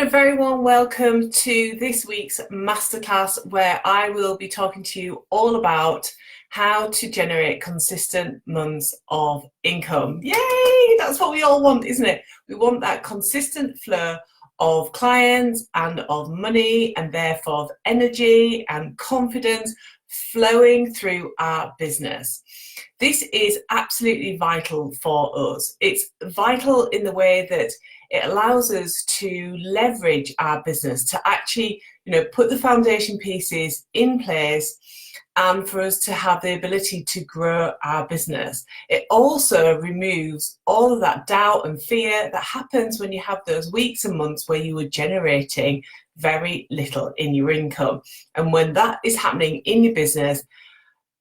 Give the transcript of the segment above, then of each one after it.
a very warm welcome to this week's Masterclass, where I will be talking to you all about how to generate consistent months of income. Yay! That's what we all want, isn't it? We want that consistent flow of clients and of money, and therefore of energy and confidence flowing through our business. This is absolutely vital for us. It's vital in the way that it allows us to leverage our business to actually, put the foundation pieces in place and for us to have the ability to grow our business. It also removes all of that doubt and fear that happens when you have those weeks and months where you are generating very little in your income. And when that is happening in your business,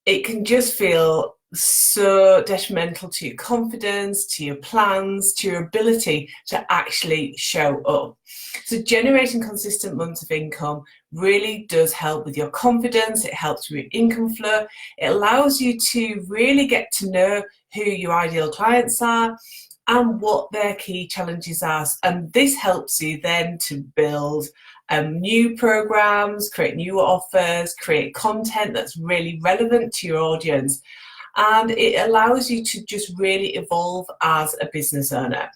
it can just feel so detrimental to your confidence, to your plans, to your ability to actually show up. So generating consistent months of income really does help with your confidence. It helps with your income flow. It allows you to really get to know who your ideal clients are and what their key challenges are. And this helps you then to build new programs, create new offers, create content that's really relevant to your audience. And it allows you to just really evolve as a business owner.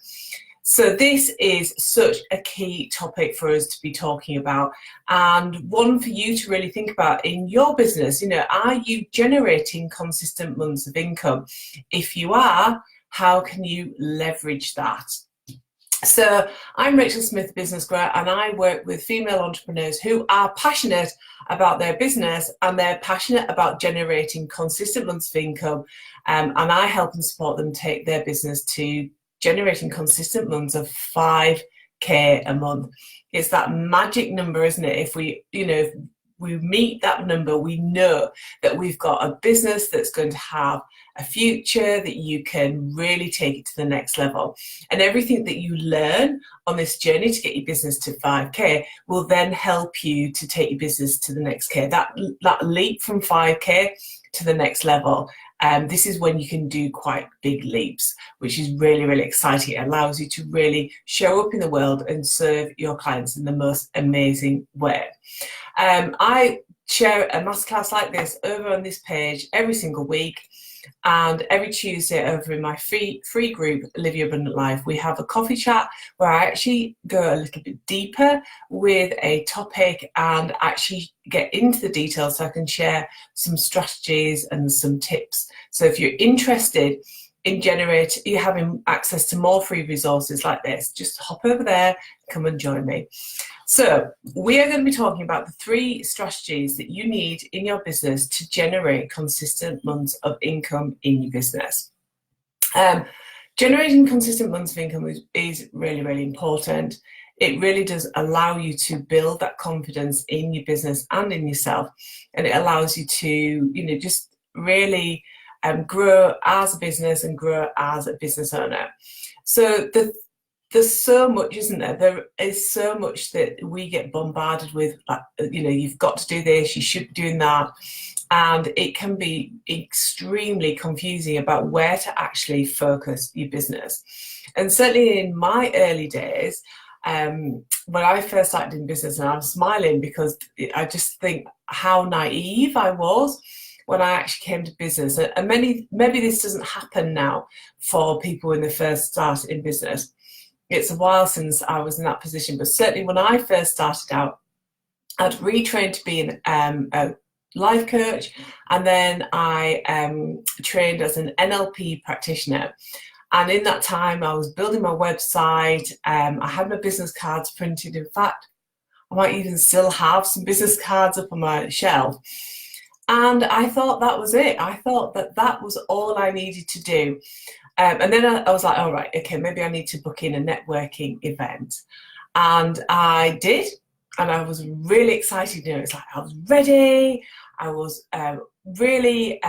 So this is such a key topic for us to be talking about, and one for you to really think about in your business. Are you generating consistent months of income? If you are, how can you leverage that? So I'm Rachel Smith, Business Grower, and I work with female entrepreneurs who are passionate about their business and they're passionate about generating consistent months of income. And I help and support them take their business to generating consistent months of 5K a month. It's that magic number, isn't it? If we meet that number, we know that we've got a business that's going to have a future, that you can really take it to the next level. And everything that you learn on this journey to get your business to 5K will then help you to take your business to the next K. That leap from 5K to the next level. This is when you can do quite big leaps, which is really, really exciting. It allows you to really show up in the world and serve your clients in the most amazing way. I share a masterclass like this over on this page every single week, and every Tuesday over in my free group, Live Your Abundant Life, we have a coffee chat where I actually go a little bit deeper with a topic and actually get into the details so I can share some strategies and some tips. So if you're interested in you're having access to more free resources like this, just hop over there, come and join me. So we are going to be talking about the 3 strategies that you need in your business to generate consistent months of income in your business. Generating consistent months of income is really, really important. It really does allow you to build that confidence in your business and in yourself. And it allows you to, just really grow as a business and grow as a business owner. So there's so much, isn't there? There is so much that we get bombarded with, you've got to do this, you should be doing that. And it can be extremely confusing about where to actually focus your business. And certainly in my early days, when I first started in business, and I'm smiling because I just think how naive I was when I actually came to business. And maybe this doesn't happen now for people when they first start in business. It's a while since I was in that position, but certainly when I first started out, I'd retrained to be a life coach, and then I trained as an NLP practitioner. And in that time, I was building my website. I had my business cards printed. In fact, I might even still have some business cards up on my shelf. And I thought that was it. I thought that was all I needed to do. And then I was like, all right, okay, maybe I need to book in a networking event. And I did, and I was really excited. It's like I was ready. I was really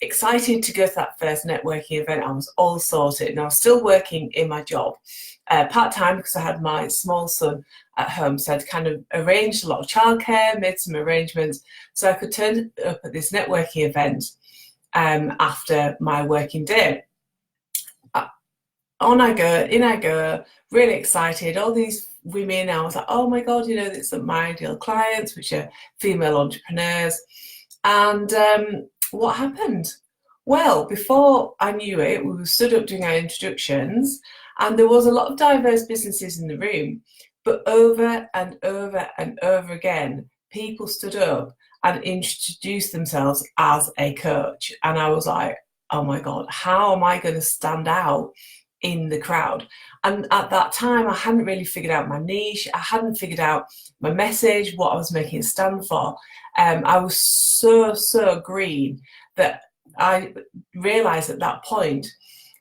excited to go to that first networking event. I was all sorted, and I was still working in my job part-time because I had my small son at home. So I'd kind of arranged a lot of childcare, made some arrangements so I could turn up at this networking event after my working day. On I go, in I go, really excited. All these women. I was like, oh my God, you know, it's my ideal clients, which are female entrepreneurs. And what happened? Well, before I knew it, we were stood up doing our introductions, and there was a lot of diverse businesses in the room. But over and over and over again, people stood up and introduced themselves as a coach. And I was like, oh my God, how am I going to stand out in the crowd? And at that time, I hadn't really figured out my niche. I hadn't figured out my message, what I was making it stand for. I was so green that I realized at that point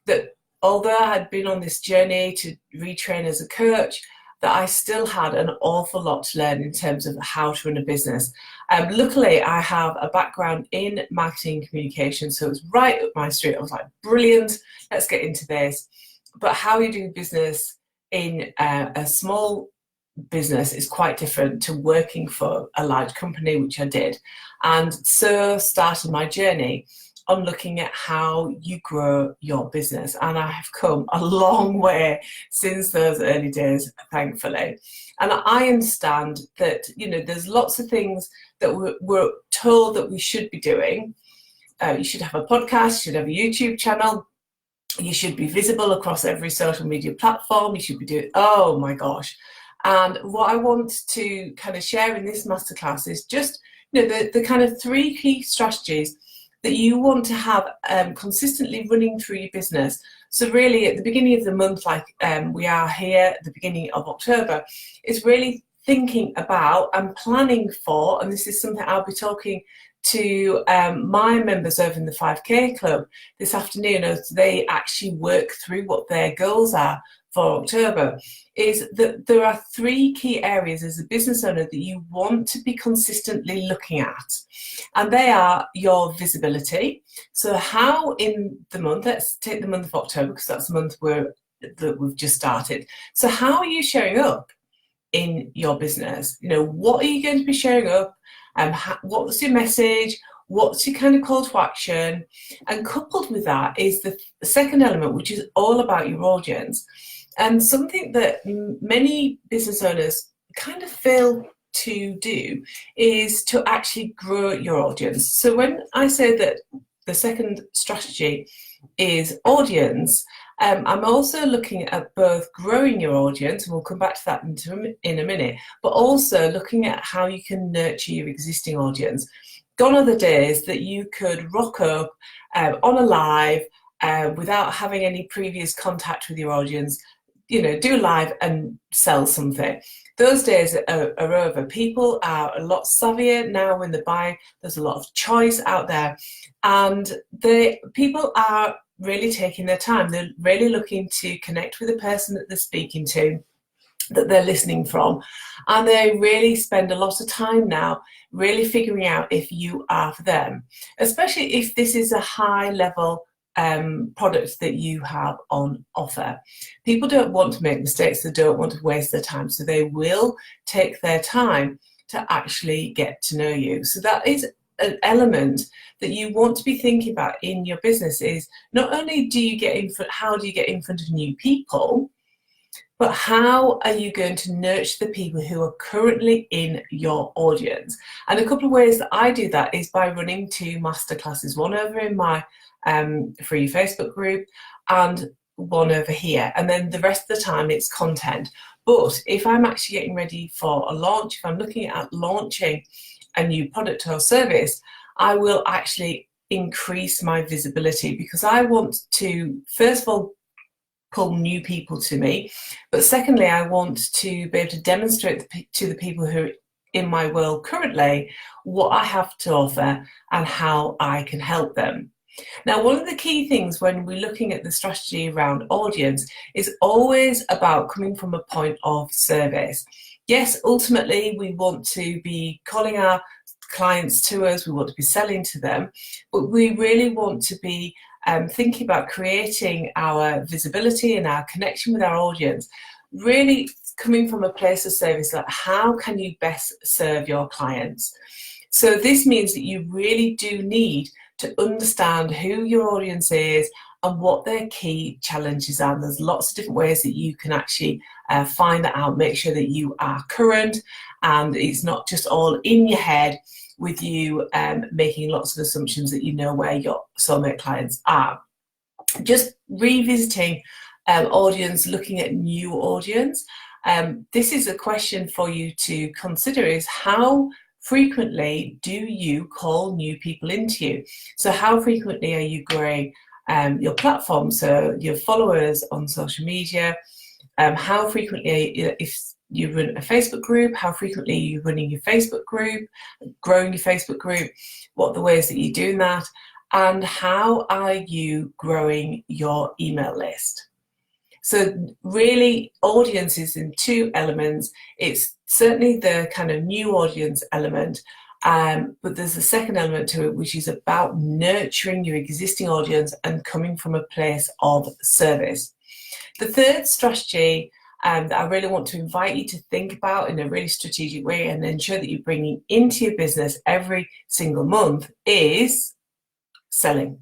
that although I had been on this journey to retrain as a coach, that I still had an awful lot to learn in terms of how to run a business. Luckily, I have a background in marketing communication, so it was right up my street. I was like, brilliant, let's get into this. But how you do business in a small business is quite different to working for a large company, which I did. And so started my journey on looking at how you grow your business. And I have come a long way since those early days, thankfully. And I understand that, you know, there's lots of things that we're told that we should be doing. You should have a podcast, you should have a YouTube channel, you should be visible across every social media platform, you should be doing, oh my gosh. And what I want to kind of share in this masterclass is just, you know, the kind of 3 key strategies that you want to have consistently running through your business. So really at the beginning of the month, like we are here at the beginning of October, is really thinking about and planning for, and this is something I'll be talking to my members over in the 5K Club this afternoon as they actually work through what their goals are for October, is that there are 3 key areas as a business owner that you want to be consistently looking at. And they are your visibility. So how in the month, let's take the month of October because that's the month that we've just started. So how are you showing up in your business? You know, what are you going to be showing up? What's your message? What's your kind of call to action? And coupled with that is the second element, which is all about your audience. And something that many business owners kind of fail to do is to actually grow your audience. So when I say that the second strategy is audience, I'm also looking at both growing your audience, and we'll come back to that in a minute, but also looking at how you can nurture your existing audience. Gone are the days that you could rock up on a live without having any previous contact with your audience, you know, do live and sell something. Those days are over. People are a lot savvier now when they buy. There's a lot of choice out there, and people are really taking their time. They're really looking to connect with the person that they're speaking to, that they're listening from, and they really spend a lot of time now really figuring out if you are for them, especially if this is a high level product that you have on offer. People don't want to make mistakes, they don't want to waste their time, so they will take their time to actually get to know you. So that is an element that you want to be thinking about in your business, is not only do you get in front, how do you get in front of new people, but how are you going to nurture the people who are currently in your audience? And a couple of ways that I do that is by running 2 masterclasses, one over in my free Facebook group and one over here. And then the rest of the time it's content. But if I'm actually getting ready for a launch, if I'm looking at launching a new product or service, I will actually increase my visibility, because I want to, first of all, pull new people to me, but secondly, I want to be able to demonstrate to the people who are in my world currently what I have to offer and how I can help them. Now, one of the key things when we're looking at the strategy around audience is always about coming from a point of service. Yes, ultimately, we want to be calling our clients to us, we want to be selling to them, but we really want to be thinking about creating our visibility and our connection with our audience, really coming from a place of service, like how can you best serve your clients? So this means that you really do need to understand who your audience is and what their key challenges are. And there's lots of different ways that you can actually find that out, make sure that you are current and it's not just all in your head with you making lots of assumptions that you know where your soulmate clients are. Just revisiting audience, looking at new audience. This is a question for you to consider, is how frequently do you call new people into you? So how frequently are you growing your platform, so your followers on social media? How frequently, if you run a Facebook group, how frequently are you running your Facebook group, growing your Facebook group? What are the ways that you're doing that? And how are you growing your email list? So really, audience is in two elements. It's certainly the kind of new audience element, but there's a second element to it, which is about nurturing your existing audience and coming from a place of service. The third strategy that I really want to invite you to think about in a really strategic way and ensure that you're bringing into your business every single month is selling.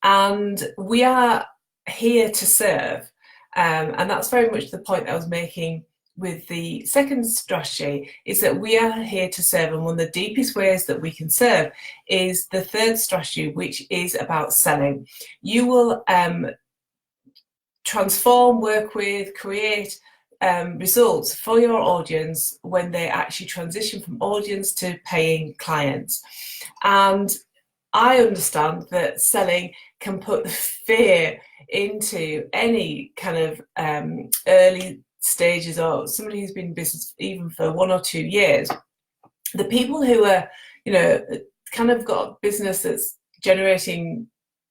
And we are here to serve, and that's very much the point I was making with the second strategy, is that we are here to serve, and one of the deepest ways that we can serve is the third strategy, which is about selling. You will transform, work with, create results for your audience when they actually transition from audience to paying clients. And I understand that selling can put fear into any kind of early stages, or somebody who's been in business even for 1 or 2 years. The people who are, kind of got business that's generating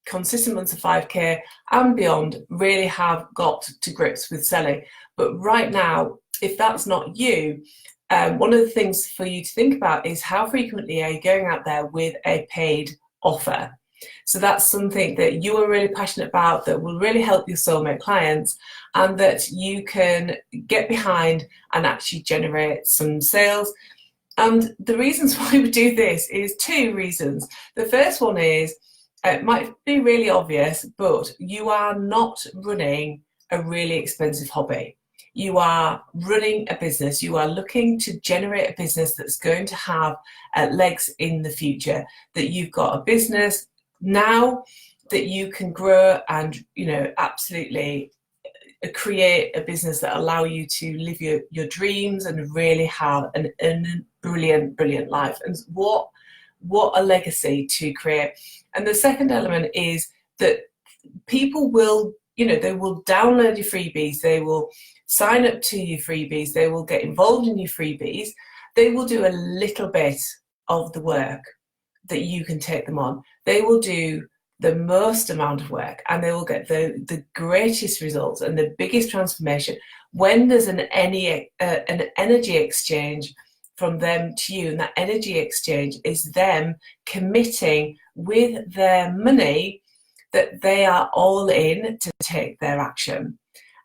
consistent months of 5k and beyond really have got to grips with selling. But right now, if that's not you, one of the things for you to think about is how frequently are you going out there with a paid offer. So that's something that you are really passionate about, that will really help your soulmate clients, and that you can get behind and actually generate some sales. And the reasons why we do this is 2 reasons. The first one is, it might be really obvious, but you are not running a really expensive hobby. You are running a business. You are looking to generate a business that's going to have legs in the future, that you've got a business now that you can grow and, absolutely create a business that allow you to live your dreams and really have a brilliant life. And what a legacy to create. And the second element is that people will, they will download your freebies, they will sign up to your freebies, they will get involved in your freebies, they will do a little bit of the work that you can take them on. They will do the most amount of work, and they will get the greatest results and the biggest transformation when there's an energy exchange from them to you. And that energy exchange is them committing with their money that they are all in to take their action.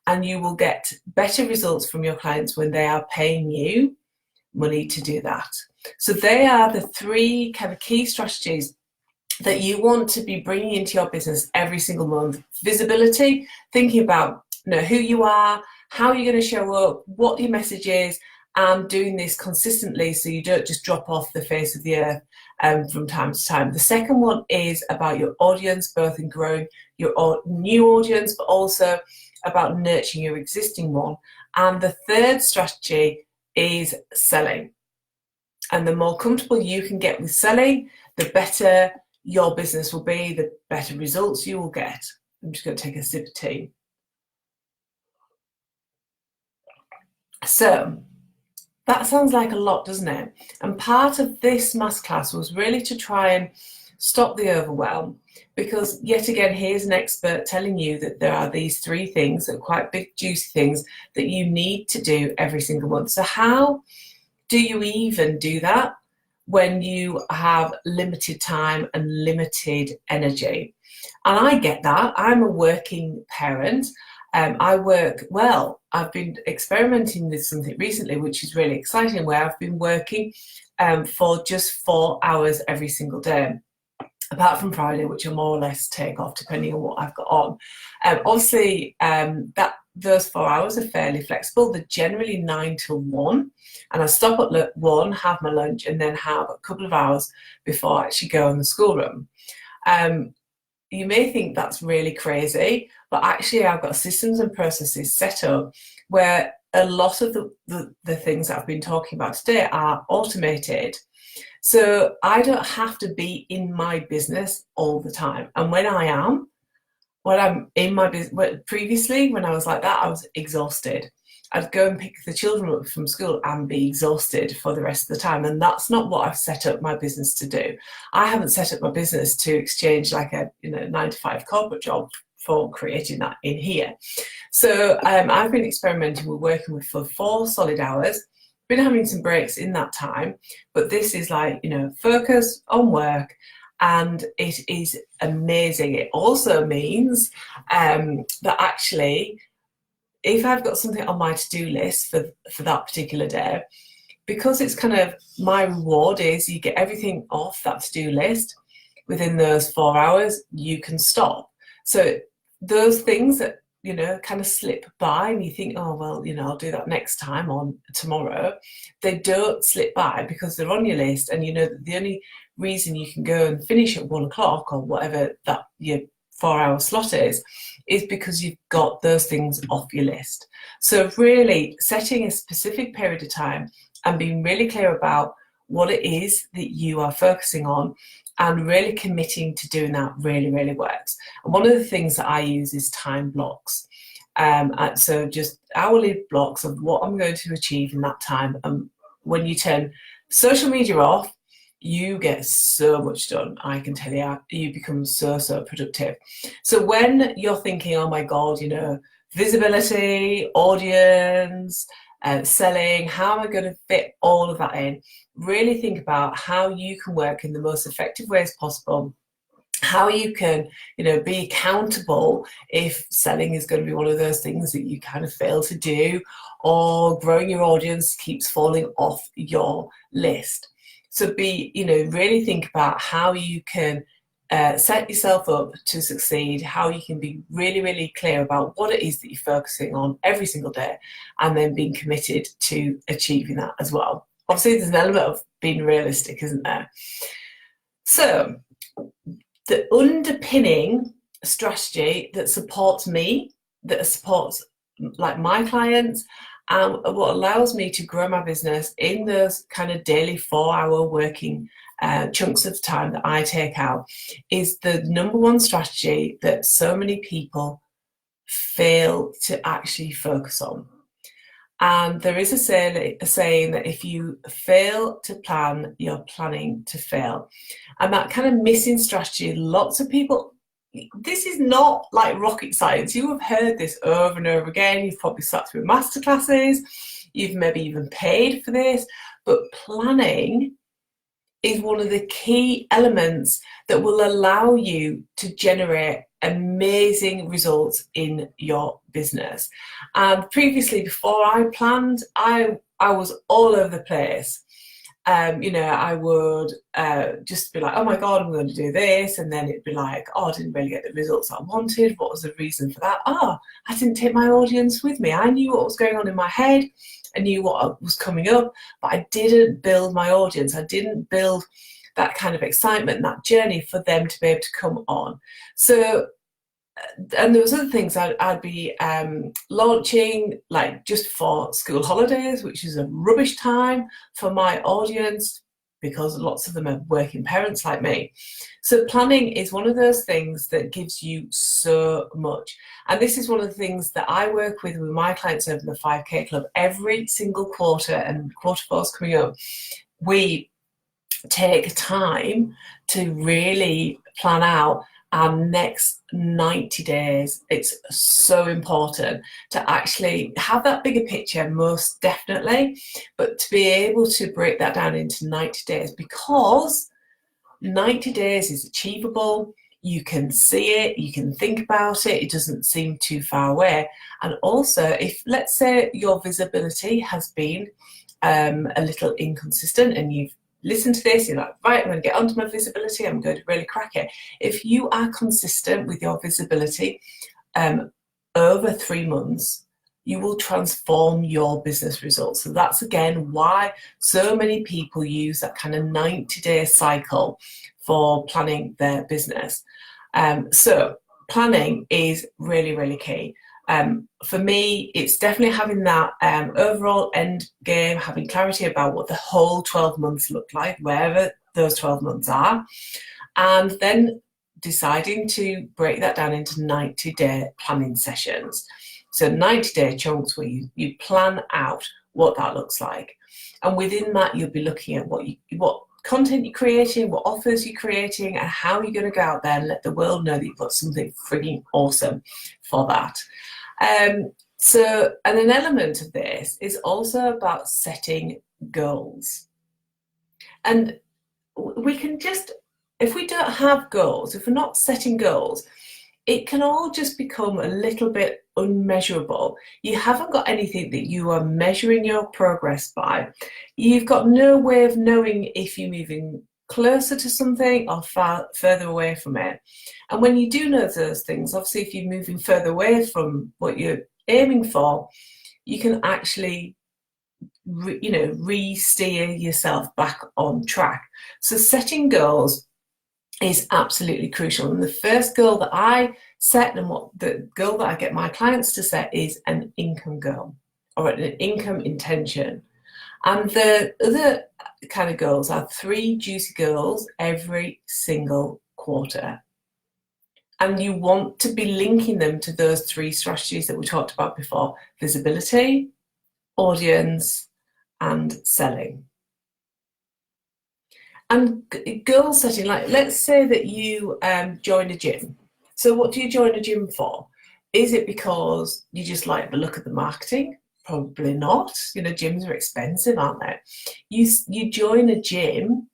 And you will get better results from your clients when they are paying you money to do that. So they are the 3 kind of key strategies that you want to be bringing into your business every single month. Visibility, thinking about who you are, how you're going to show up, what your message is, and doing this consistently so you don't just drop off the face of the earth from time to time. The second one is about your audience, both in growing your new audience, but also about nurturing your existing one. And the third strategy is selling. And the more comfortable you can get with selling, the better your business will be, the better results you will get. I'm just going to take a sip of tea. So that sounds like a lot, doesn't it? And part of this masterclass was really to try and stop the overwhelm, because yet again, here's an expert telling you that there are these 3 things that are quite big, juicy things that you need to do every single month. So how do you even do that when you have limited time and limited energy? And I get that. I'm a working parent. I work well. I've been experimenting with something recently, which is really exciting, where I've been working for just 4 hours every single day. apart from Friday, which I more or less take off depending on what I've got on. Obviously, that those 4 hours are fairly flexible. They're generally 9 till 1, and I stop at 1, have my lunch, and then have a couple of hours before I actually go in the schoolroom. You may think that's really crazy, but actually I've got systems and processes set up where a lot of the things that I've been talking about today are automated. So I don't have to be in my business all the time. And when I'm in my business, previously when I was like that, I was exhausted. I'd go and pick the children up from school and be exhausted for the rest of the time. And that's not what I've set up my business to do. I haven't set up my business to exchange like a 9 to 5 corporate job for creating that in here. So I've been experimenting with working with for 4 solid hours, been having some breaks in that time, but this is like, focus on work, and it is amazing. It also means that actually, if I've got something on my to-do list for that particular day, because it's kind of my reward is you get everything off that to-do list within those 4 hours, you can stop. So those things that, kind of slip by and you think, oh, well, I'll do that next time on tomorrow, they don't slip by because they're on your list, and the only reason you can go and finish at 1 o'clock or whatever that your 4-hour slot is because you've got those things off your list. So really setting a specific period of time and being really clear about what it is that you are focusing on and really committing to doing that really, really works. And one of the things that I use is time blocks. So just hourly blocks of what I'm going to achieve in that time. And when you turn social media off, you get so much done. I can tell you, you become so productive. So when you're thinking, oh my God, visibility, audience, selling, how am I going to fit all of that in? Really think about how you can work in the most effective ways possible, how you can, be accountable if selling is going to be one of those things that you kind of fail to do, or growing your audience keeps falling off your list. So really think about how you can set yourself up to succeed, how you can be really, really clear about what it is that you're focusing on every single day, and then being committed to achieving that as well. Obviously, there's an element of being realistic, isn't there? So the underpinning strategy that supports me, that supports like my clients, and what allows me to grow my business in those kind of daily 4-hour working chunks of time that I take out, is the number one strategy that so many people fail to actually focus on. And there is a saying that if you fail to plan, you're planning to fail. And that kind of missing strategy, lots of people, this is not like rocket science. You have heard this over and over again. You've probably sat through masterclasses. You've maybe even paid for this. But planning is one of the key elements that will allow you to generate amazing results in your business. And previously, before I planned, I was all over the place. I would just be like, oh my God, I'm going to do this. And then it'd be like, oh, I didn't really get the results I wanted. What was the reason for that? Oh, I didn't take my audience with me. I knew what was going on in my head. I knew what was coming up, but I didn't build my audience. I didn't build that kind of excitement, that journey for them to be able to come on. So, and there was other things I'd be launching like just for school holidays, which is a rubbish time for my audience because lots of them are working parents like me. So planning is one of those things that gives you so much. And this is one of the things that I work with my clients over the 5K Club. Every single quarter, and quarter four is coming up, we take time to really plan out our next 90 days. It's so important to actually have that bigger picture, most definitely, but to be able to break that down into 90 days, because 90 days is achievable. You can see it, you can think about it, it doesn't seem too far away. And also, if let's say your visibility has been a little inconsistent and you've listen to this, you're like, right, I'm going to get onto my visibility, I'm going to really crack it. If you are consistent with your visibility over 3 months, you will transform your business results. So that's again why so many people use that kind of 90-day cycle for planning their business. So planning is really, really key. For me, it's definitely having that overall end game, having clarity about what the whole 12 months look like, wherever those 12 months are, and then deciding to break that down into 90-day planning sessions. So 90-day chunks where you plan out what that looks like. And within that, you'll be looking at what content you're creating, what offers you're creating, and how you're going to go out there and let the world know that you've got something frigging awesome for that. And an element of this is also about setting goals. And we can just, if we don't have goals, if we're not setting goals, it can all just become a little bit unmeasurable. You haven't got anything that you are measuring your progress by. You've got no way of knowing if you're moving closer to something or further away from it. And when you do know those things, obviously if you're moving further away from what you're aiming for, you can actually re-steer yourself back on track. So setting goals is absolutely crucial. And the first goal that I set, and what the goal that I get my clients to set, is an income goal or an income intention. And the other kind of goals are 3 juicy goals every single quarter. And you want to be linking them to those 3 strategies that we talked about before: visibility, audience, and selling. And goal setting, like let's say that you join a gym. So what do you join a gym for? Is it because you just like the look of the marketing? Probably not. Gyms are expensive, aren't they? You join a gym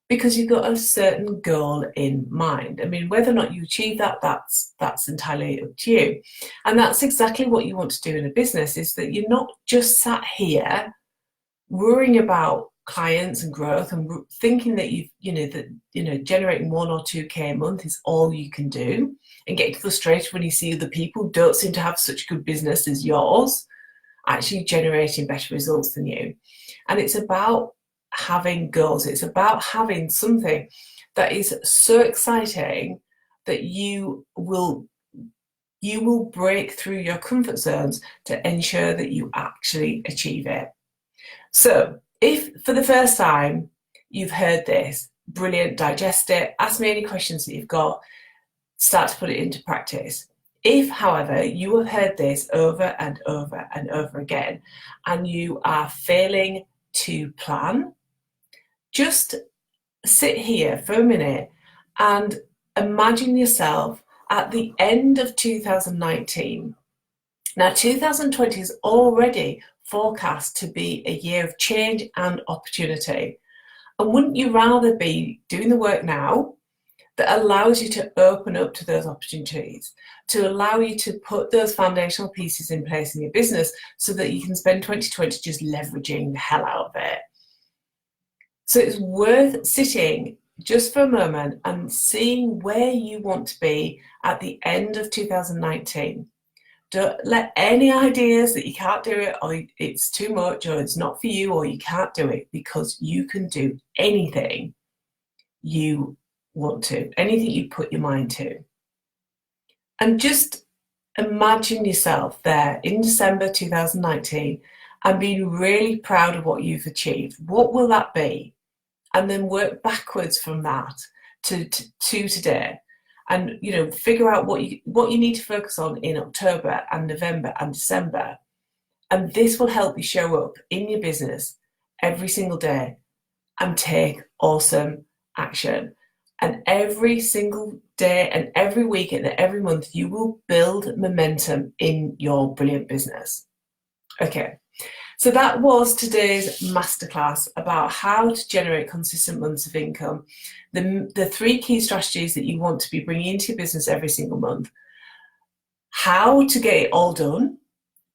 because you've got a certain goal in mind. I mean, whether or not you achieve that, that's entirely up to you. And that's exactly what you want to do in a business, is that you're not just sat here worrying about clients and growth and thinking that generating 1 or 2K a month is all you can do, and getting frustrated when you see other people don't seem to have such good business as yours, actually generating better results than you. And it's about having goals. It's about having something that is so exciting that you will break through your comfort zones to ensure that you actually achieve it. So if for the first time you've heard this, brilliant, digest it, ask me any questions that you've got, start to put it into practice. If, however, you have heard this over and over and over again and you are failing to plan, just sit here for a minute and imagine yourself at the end of 2019. Now, 2020 is already forecast to be a year of change and opportunity. And wouldn't you rather be doing the work now that allows you to open up to those opportunities, to allow you to put those foundational pieces in place in your business so that you can spend 2020 just leveraging the hell out of it? So it's worth sitting just for a moment and seeing where you want to be at the end of 2019. Don't let any ideas that you can't do it, or it's too much, or it's not for you, or you can't do it, because you can do anything you want to, anything you put your mind to. And just imagine yourself there in December 2019 and being really proud of what you've achieved. What will that be? And then work backwards from that to today. And figure out what you need to focus on in October and November and December. And this will help you show up in your business every single day and take awesome action. And every single day and every week and every month, you will build momentum in your brilliant business. Okay. So that was today's masterclass about how to generate consistent months of income, the 3 key strategies that you want to be bringing into your business every single month, how to get it all done,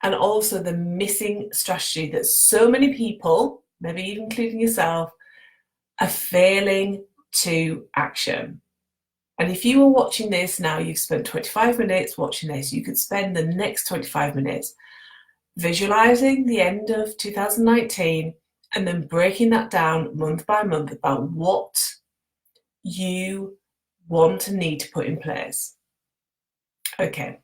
and also the missing strategy that so many people, maybe even including yourself, a failing to action. And if you are watching this now, you've spent 25 minutes watching this, you could spend the next 25 minutes visualizing the end of 2019 and then breaking that down month by month about what you want and need to put in place. Okay.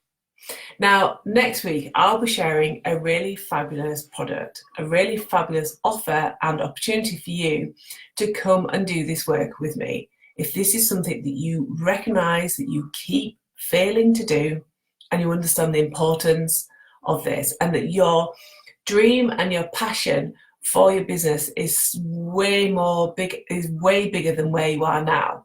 Now, next week, I'll be sharing a really fabulous product, a really fabulous offer and opportunity for you to come and do this work with me. If this is something that you recognize that you keep failing to do and you understand the importance of this and that your dream and your passion for your business is way bigger than where you are now.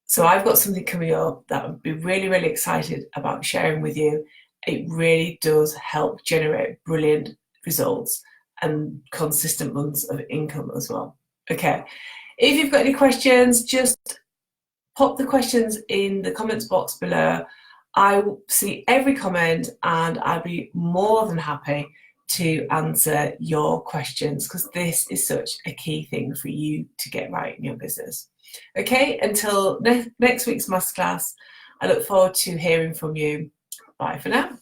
So I've got something coming up that I'd be really, really excited about sharing with you. It really does help generate brilliant results and consistent months of income as well. Okay, if you've got any questions, just pop the questions in the comments box below. I will see every comment and I'll be more than happy to answer your questions because this is such a key thing for you to get right in your business. Okay, until next week's masterclass, I look forward to hearing from you. Bye for now.